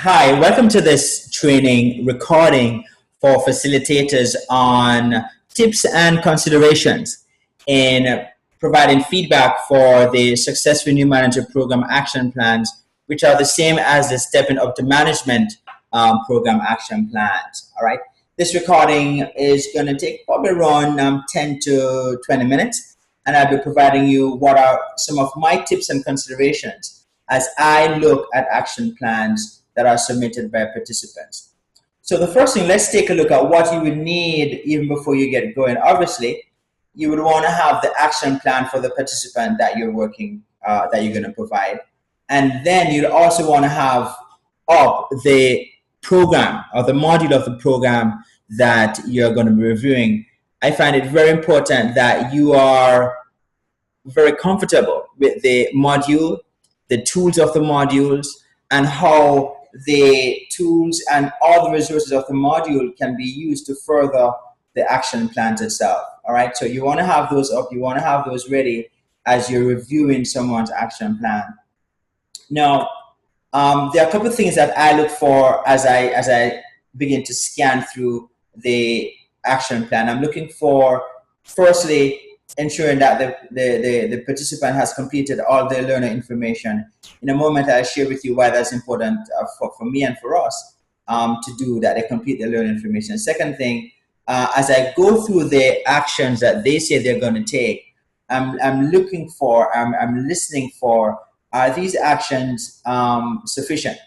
Hi, welcome to this training recording for facilitators on tips and considerations in providing feedback for the Successful New Manager Program action plans, which are the same as the Stepping Up to Management program action plans. All right. This recording is going to take probably around 10 to 20 minutes, and I'll be providing you what are some of my tips and considerations as I look at action plans that are submitted by participants. So the first thing, let's take a look at what you would need even before you get going. Obviously, you would want to have the action plan for the participant that you're that you're going to provide. And then you'd also want to have up the program or the module of the program that you're going to be reviewing. I find it very important that you are very comfortable with the module, the tools of the modules, and how the tools and all the resources of the module can be used to further the action plans itself. All right, so you want to have those up, you want to have those ready as you're reviewing someone's action plan. Now, there are a couple of things that I look for as I begin to scan through the action plan. I'm looking for, firstly, ensuring that the participant has completed all their learner information. In a moment, I'll share with you why that's important for me and for us to do that, they complete the learner information. Second thing, as I go through the actions that they say they're going to take, I'm looking for, I'm listening for, are these actions sufficient?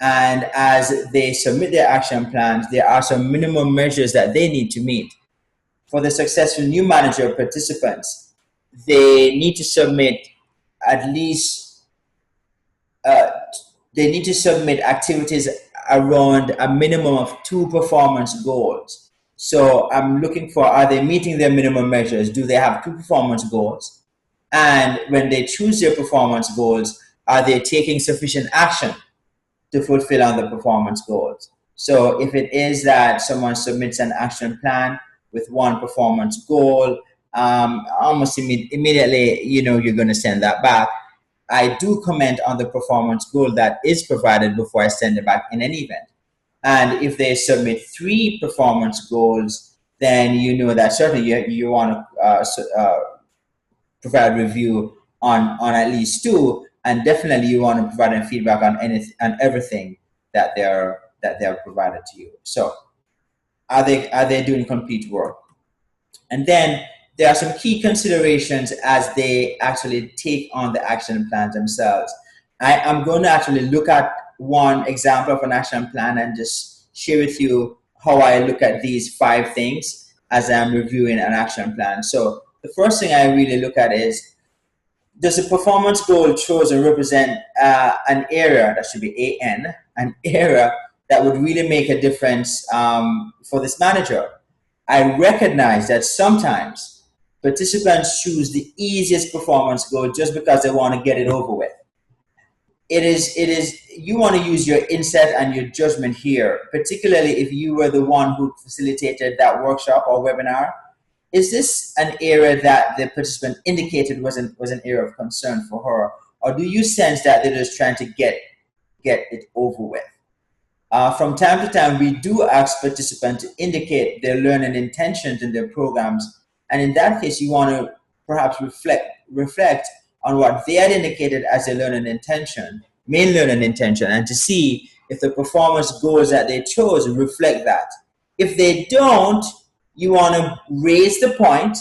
And as they submit their action plans, there are some minimum measures that they need to meet. For the Successful New Manager participants, they need to submit at least, they need to submit activities around a minimum of 2 performance goals. So I'm looking for, are they meeting their minimum measures? Do they have 2 performance goals? And when they choose their performance goals, are they taking sufficient action to fulfill on the performance goals? So if it is that someone submits an action plan with 1 performance goal, almost immediately, you're going to send that back. I do comment on the performance goal that is provided before I send it back in any event. And if they submit 3 performance goals, then you know that certainly you want to provide review on at least 2, and definitely you want to provide them feedback on everything that they're provided to you. So are they doing complete work? And then there are some key considerations as they actually take on the action plans themselves. I am going to actually look at one example of an action plan and just share with you how I look at these 5 things as I'm reviewing an action plan. So the first thing I really look at is, does the performance goal chosen represent an area, that should be an area that would really make a difference for this manager? I recognize that sometimes participants choose the easiest performance goal just because they want to get it over with. It is you want to use your insight and your judgment here, particularly if you were the one who facilitated that workshop or webinar. Is this an area that the participant indicated was an area of concern for her, or do you sense that they're just trying to get it over with? From time to time, we do ask participants to indicate their learning intentions in their programs, and in that case, you want to perhaps reflect on what they had indicated as their main learning intention, and to see if the performance goals that they chose reflect that. If they don't, you want to raise the point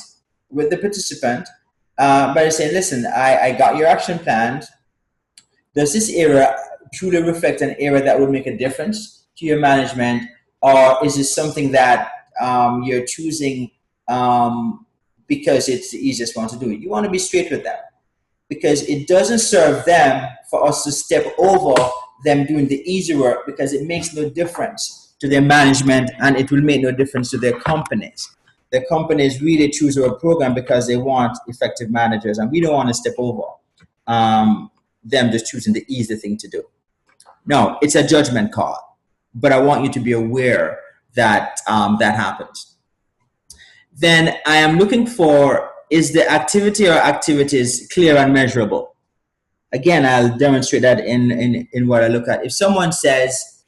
with the participant by saying, listen, I got your action plan. Does this area truly reflect an area that would make a difference to your management, or is this something that you're choosing because it's the easiest one to do? You want to be straight with them, because it doesn't serve them for us to step over them doing the easy work, because it makes no difference to their management, and it will make no difference to their companies. Their companies really choose our program because they want effective managers, and we don't want to step over them just choosing the easy thing to do. No, it's a judgment call, but I want you to be aware that that happens. Then I am looking for, is the activity or activities clear and measurable? again, I'll demonstrate that in what I look at. If someone says,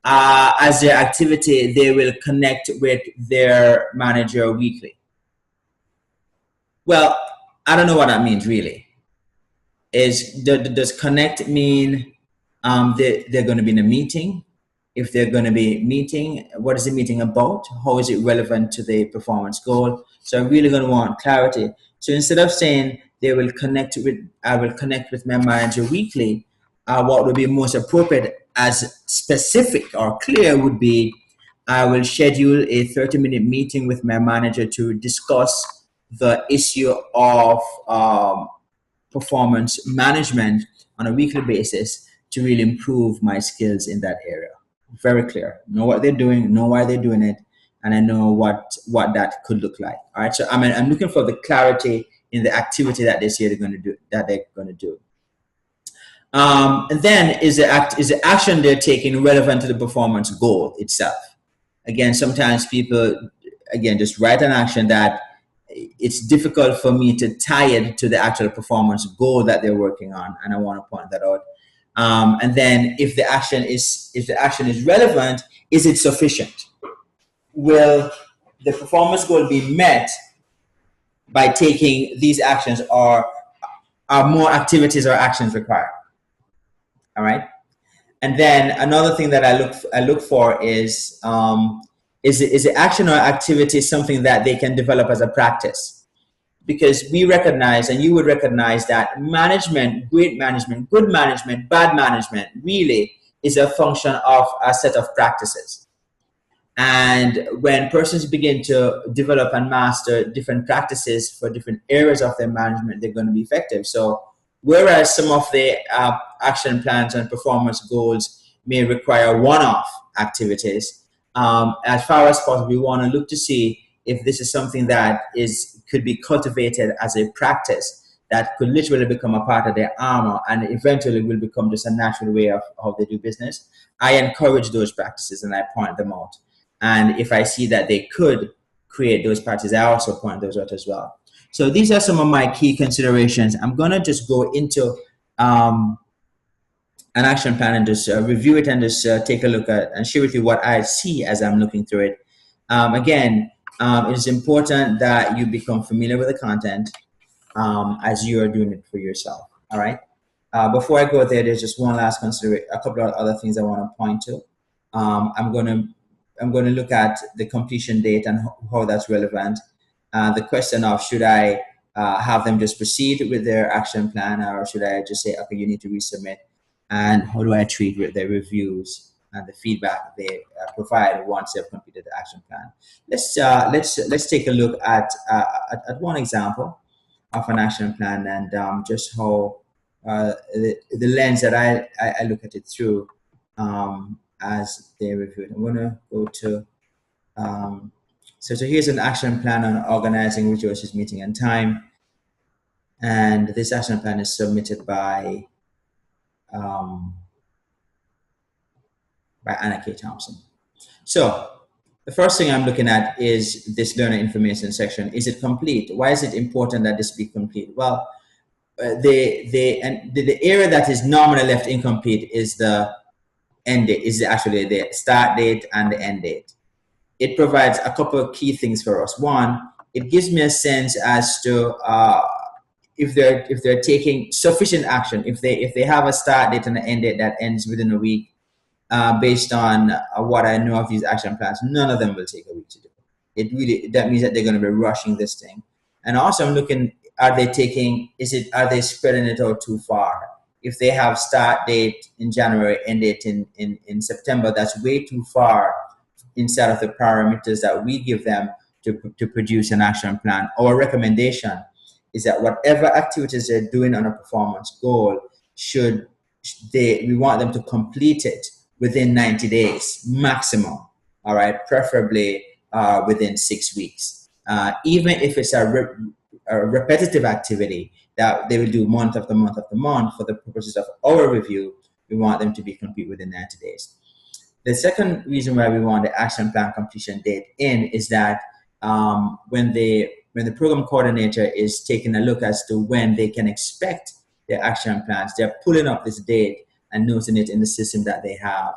as their activity, they will connect with their manager weekly. Well, I don't know what that means really. Does connect mean they're going to be in a meeting? If they're going to be meeting, what is the meeting about? How is it relevant to the performance goal? So I'm really going to want clarity. So instead of saying I will connect with my manager weekly, what would be most appropriate as specific or clear would be, I will schedule a 30-minute meeting with my manager to discuss the issue of performance management on a weekly basis to really improve my skills in that area. Very clear. Know what they're doing, know why they're doing it, and I know what that could look like. All right. So I'm looking for the clarity in the activity that they say they're going to do. And then is the action they're taking relevant to the performance goal itself? Again, sometimes people just write an action that it's difficult for me to tie it to the actual performance goal that they're working on, and I want to point that out. And then if the action is relevant, is it sufficient? Will the performance goal be met by taking these actions, or are more activities or actions required? All right. And then another thing that I look for is the action or activity something that they can develop as a practice? Because we recognize, and you would recognize, that management, great management, good management, bad management, really is a function of a set of practices. And when persons begin to develop and master different practices for different areas of their management, they're going to be effective. So whereas some of the action plans and performance goals may require one-off activities, as far as possible, we want to look to see if this is something that could be cultivated as a practice that could literally become a part of their armor and eventually will become just a natural way of how they do business. I encourage those practices and I point them out. And if I see that they could create those practices, I also point those out as well. So these are some of my key considerations. I'm going to just go into an action plan and just review it and just take a look at and share with you what I see as I'm looking through it. Again, it is important that you become familiar with the content as you are doing it for yourself. All right. Before I go there, there's just one last consideration, a couple of other things I want to point to. I'm going to look at the completion date and how that's relevant. The question of should I have them just proceed with their action plan, or should I just say, okay, you need to resubmit? And how do I treat with their reviews and the feedback they provide once they've completed the action plan? Let's take a look at one example of an action plan and just how the lens that I look at it through as they review it. I'm going to go to so here's an action plan on organizing resources, meeting, and time. And this action plan is submitted by Anna K. Thompson. So the first thing I'm looking at is this learner information section. Is it complete? Why is it important that this be complete? Well, the area that is normally left incomplete is the end date, is actually the start date and the end date. It provides a couple of key things for us. One, it gives me a sense as to if they're taking sufficient action, if they have a start date and an end date that ends within a week. Based on what I know of these action plans, none of them will take a week to do. That means that they're going to be rushing this thing. And also I'm looking, are they spreading it out too far? If they have start date in January, end date in September, that's way too far inside of the parameters that we give them to produce an action plan. Our recommendation is that whatever activities they're doing on a performance goal, we want them to complete it within 90 days maximum, all right, preferably within 6 weeks. Even if it's a repetitive activity that they will do month after month after month for the purposes of our review, we want them to be complete within 90 days. The second reason why we want the action plan completion date in is that when the program coordinator is taking a look as to when they can expect their action plans. They're pulling up this date and noting it in the system that they have,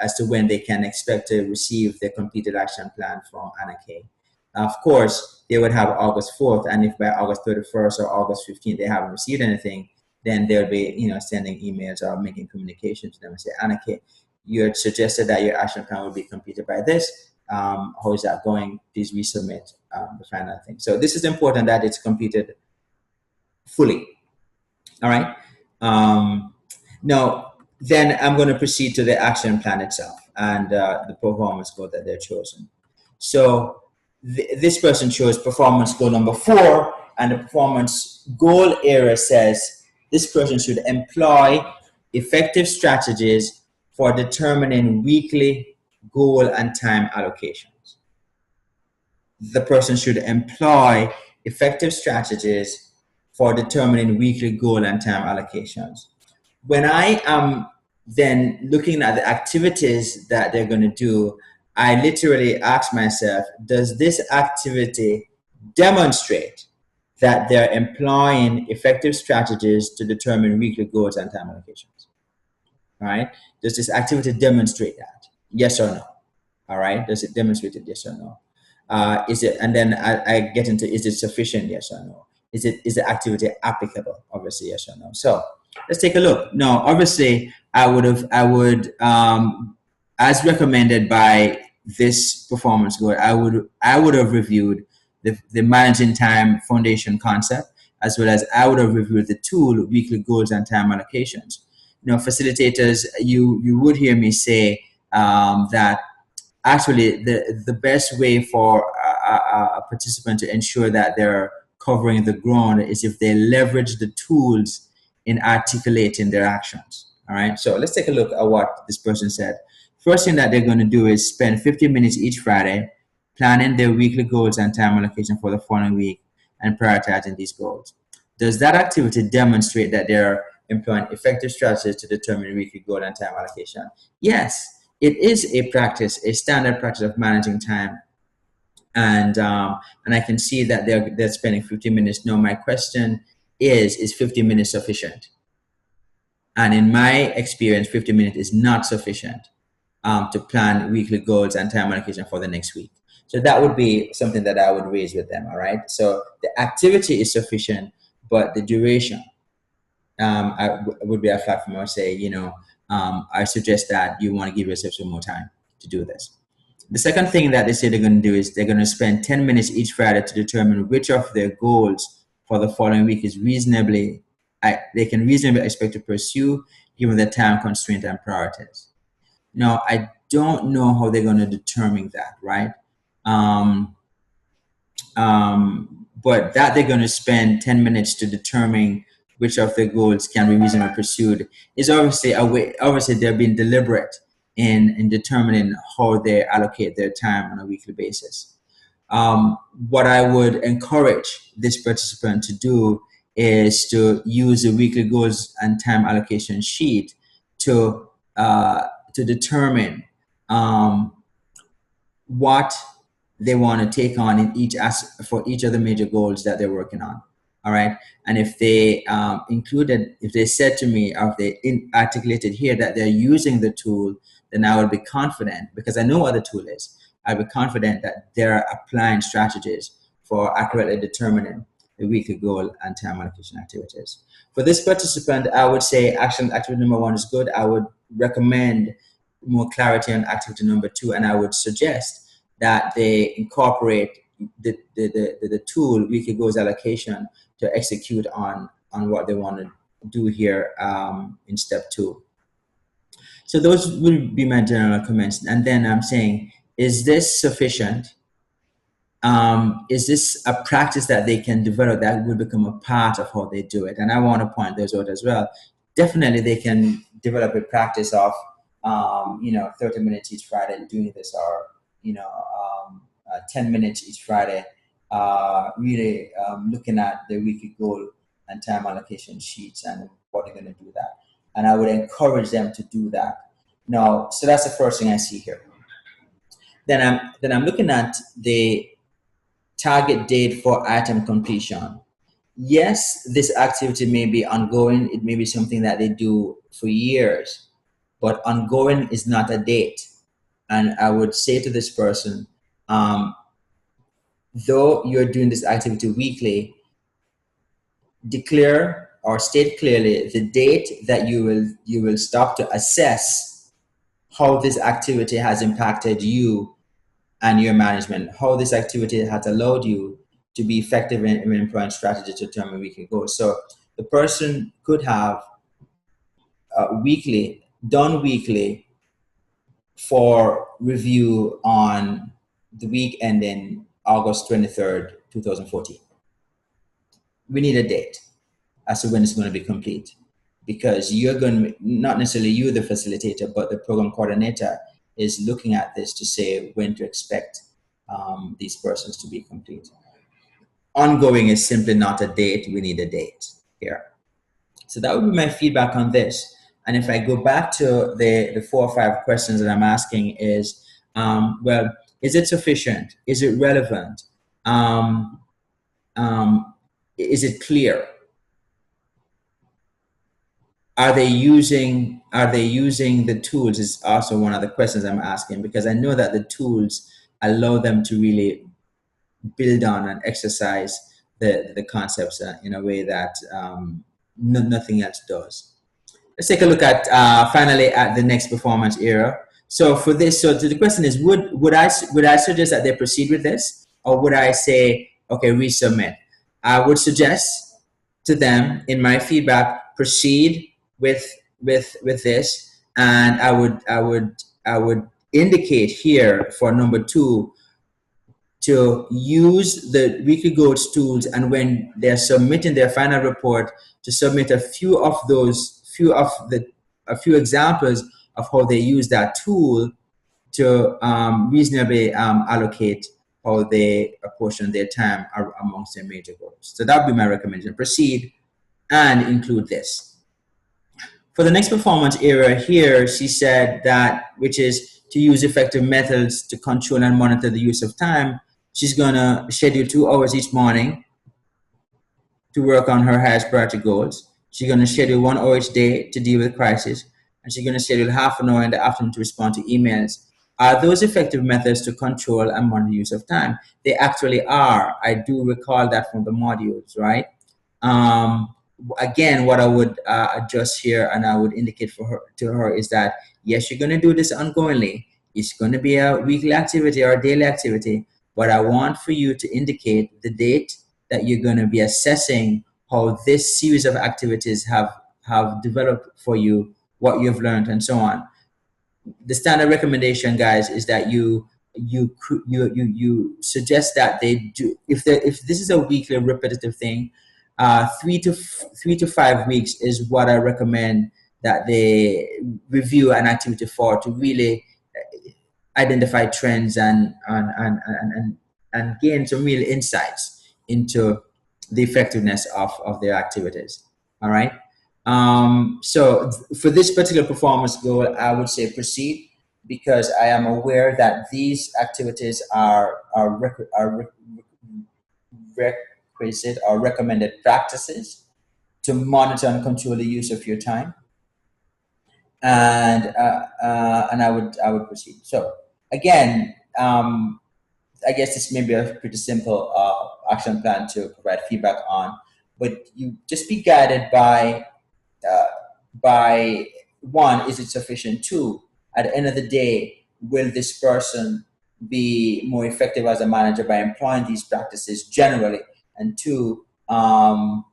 as to when they can expect to receive their completed action plan from Anna Kay. Of course, they would have August 4th, and if by August 31st or August 15th they haven't received anything, then they'll be, sending emails or making communication to them and say, Anna Kay, you had suggested that your action plan will be completed by this. How is that going? Please resubmit the final thing. So this is important that it's completed fully. All right. Now, then I'm going to proceed to the action plan itself and the performance goal that they're chosen. So this person chose performance goal number 4, and the performance goal area says this person should employ effective strategies for determining weekly goal and time allocations. The person should employ effective strategies for determining weekly goal and time allocations. When I am then looking at the activities that they're going to do, I literally ask myself, does this activity demonstrate that they're employing effective strategies to determine weekly goals and time allocations? All right. Does this activity demonstrate that? Yes or no? All right. Does it demonstrate it? Yes or no? Is it? And then I get into, is it sufficient? Yes or no? Is the activity applicable? Obviously, yes or no. So let's take a look. Now, obviously, I would, as recommended by this performance goal, I would have reviewed the managing time foundation concept, as well as I would have reviewed the tool weekly goals and time allocations. Facilitators, you would hear me say that actually the best way for a participant to ensure that they're covering the ground is if they leverage the tools in articulating their actions. All right, so let's take a look at what this person said. First thing that they're going to do is spend 50 minutes each Friday planning their weekly goals and time allocation for the following week and prioritizing these goals. Does that activity demonstrate that they're employing effective strategies to determine weekly goal and time allocation? Yes, it is a practice, a standard practice of managing time. And I can see that they're spending 50 minutes. Now, my question is 50 minutes sufficient? And in my experience, 50 minutes is not sufficient to plan weekly goals and time allocation for the next week. So that would be something that I would raise with them, all right? So the activity is sufficient, but the duration would be a flat for me. I would say, I suggest that you want to give yourself some more time to do this. The second thing that they say they're going to do is they're going to spend 10 minutes each Friday to determine which of their goals for the following week is they can reasonably expect to pursue given the time constraint and priorities. Now, I don't know how they're going to determine that, right? But that they're going to spend 10 minutes to determine which of their goals can be reasonably pursued is obviously a way. Obviously, they're being deliberate in determining how they allocate their time on a weekly basis. What I would encourage this participant to do is to use the weekly goals and time allocation sheet to determine what they want to take on for each of the major goals that they're working on. All right. And if they if they said to me, or if they articulated here that they're using the tool, then I would be confident, because I know what the tool is. I'd be confident that they're applying strategies for accurately determining the weekly goal and time allocation activities. For this participant, I would say activity number 1 is good. I would recommend more clarity on activity number 2, and I would suggest that they incorporate the tool weekly goals allocation to execute on what they want to do here in step 2. So those will be my general comments. And then I'm saying, is this sufficient? Is this a practice that they can develop that will become a part of how they do it? And I want to point those out as well. Definitely they can develop a practice of 30 minutes each Friday doing this, or 10 minutes each Friday really looking at the weekly goal and time allocation sheets and what they're going to do that. And I would encourage them to do that. Now, so that's the first thing I see here. Then I'm looking at the target date for item completion. yes, this activity may be ongoing. It may be something that they do for years, but ongoing is not a date. And I would say to this person, um, though you're doing this activity weekly, declare or state clearly the date that you will stop to assess how this activity has impacted you and your management, how this activity has allowed you to be effective in employing strategy to determine weekly goals. So the person could have done weekly for review on the week ending August 23rd, 2014. We need a date as to when it's going to be complete, because you're going to, not necessarily you, the facilitator, but the program coordinator is looking at this to say when to expect these persons to be complete. Ongoing is simply not a date. We need a date here. So that would be my feedback on this. And if I go back to the 4 or 5 questions that I'm asking is, well, is it sufficient? Is it relevant? Is it clear? Are they using the tools is also one of the questions I'm asking, because I know that the tools allow them to really build on and exercise the concepts in a way that nothing else does. Let's take a look at finally at the next performance area. So for this, so the question is, would I suggest that they proceed with this, or would I say, okay, resubmit? I would suggest to them in my feedback, proceed with this, and I would indicate here for number 2 to use the weekly goals tools, and when they're submitting their final report, to submit a few examples of how they use that tool to reasonably allocate how they apportion their time amongst their major goals. So that would be my recommendation. Proceed and include this. For the next performance area here, she said that, which is to use effective methods to control and monitor the use of time. She's gonna schedule 2 hours each morning to work on her highest priority goals. She's gonna schedule 1 hour each day to deal with crisis, and she's gonna schedule half an hour in the afternoon to respond to emails. Are those effective methods to control and monitor the use of time? They actually are. I do recall that from the modules, right? Again, what I would adjust here and I would indicate to her is that, yes, you're going to do this ongoingly. It's going to be a weekly activity or a daily activity, but I want for you to indicate the date that you're going to be assessing how this series of activities have developed for you, what you've learned, and so on. The standard recommendation, guys, is that you suggest that they do, if this is a weekly repetitive thing, 3 to 5 weeks is what I recommend that they review an activity for, to really identify trends and gain some real insights into the effectiveness of their activities. All right. So for this particular performance goal, I would say proceed, because I am aware that these activities are requisite or recommended practices to monitor and control the use of your time, and I would proceed. So again, I guess this may be a pretty simple action plan to provide feedback on, but you just be guided by one, is it sufficient? 2, at the end of the day, will this person be more effective as a manager by employing these practices generally? And 2, will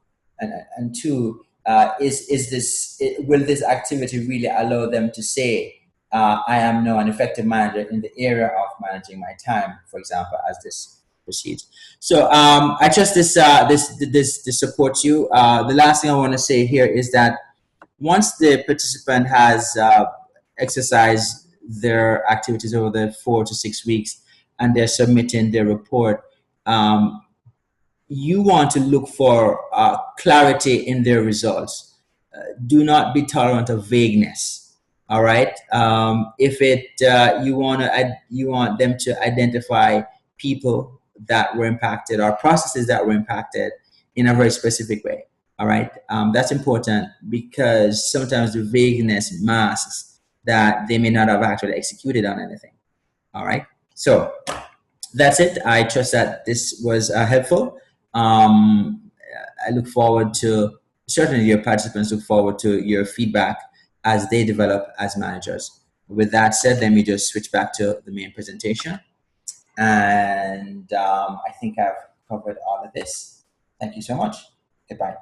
this activity really allow them to say, I am now an effective manager in the area of managing my time, for example, as this proceeds. So I trust this supports you. The last thing I want to say here is that once the participant has exercised their activities over the 4 to 6 weeks and they're submitting their report, you want to look for clarity in their results. Do not be tolerant of vagueness. All right. If you want them to identify people that were impacted or processes that were impacted in a very specific way. All right. That's important because sometimes the vagueness masks that they may not have actually executed on anything. All right. So that's it. I trust that this was helpful. I look forward to, certainly your participants look forward to your feedback as they develop as managers. With that said, let me just switch back to the main presentation. And I think I've covered all of this. Thank you so much. Goodbye.